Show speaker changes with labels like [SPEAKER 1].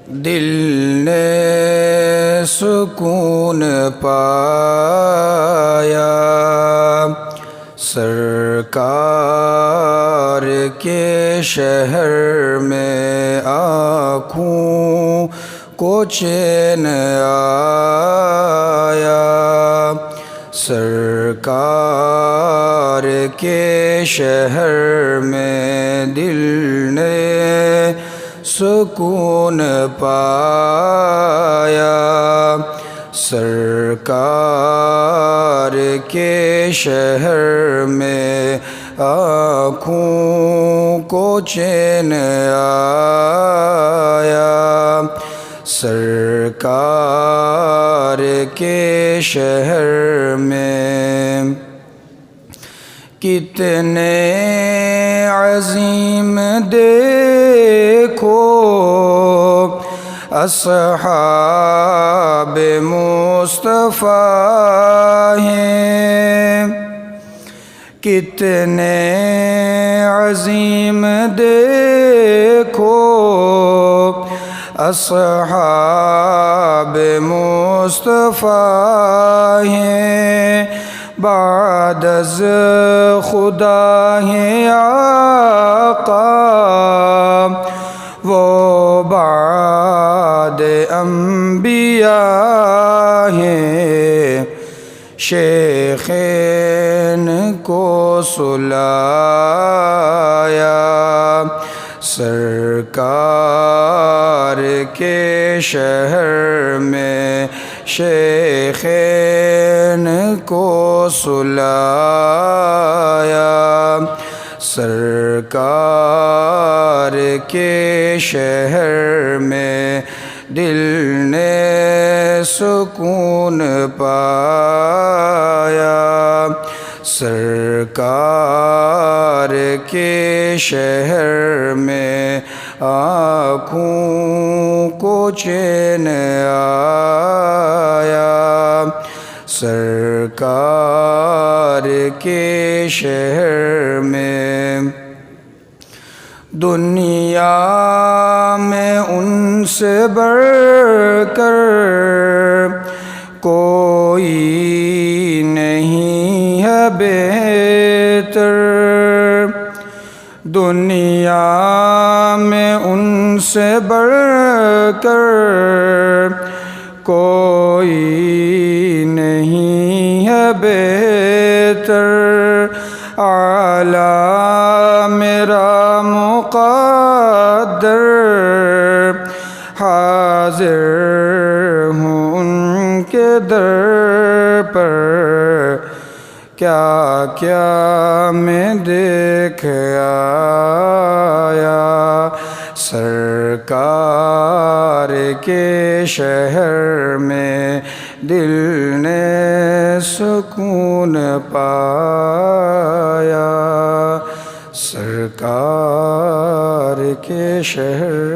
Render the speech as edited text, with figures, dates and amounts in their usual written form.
[SPEAKER 1] دل نے سکون پایا سرکار کے شہر میں آنکھوں کو چین آیا سرکار کے شہر میں دل نے سکون پایا سرکار کے شہر میں آنکھوں کو چین آیا سرکار کے شہر میں کتنے عظیم دیکھو اصحاب مصطفیٰ ہیں کتنے عظیم دیکھو اصحاب مصطفیٰ ہیں بعد از خدا ہیں آقا وہ بعد انبیاء ہیں شیخین کو سلایا سرکار کے شہر میں شیخین کو سلایا سرکار کے شہر میں دل نے سکون پایا سرکار کے شہر میں آنکھوں کو چین آیا سرکار کے شہر میں دنیا میں ان سے بڑھ کر کوئی نہیں ہے بہتر دنیا میں ان سے بڑھ کر کوئی نہیں ہے بہتر اعلیٰ میرا مقدر حاضر ہوں ان کے در پر کیا کیا میں دیکھ آیا سرکار کے شہر میں دل نے سکون پایا سرکار کے شہر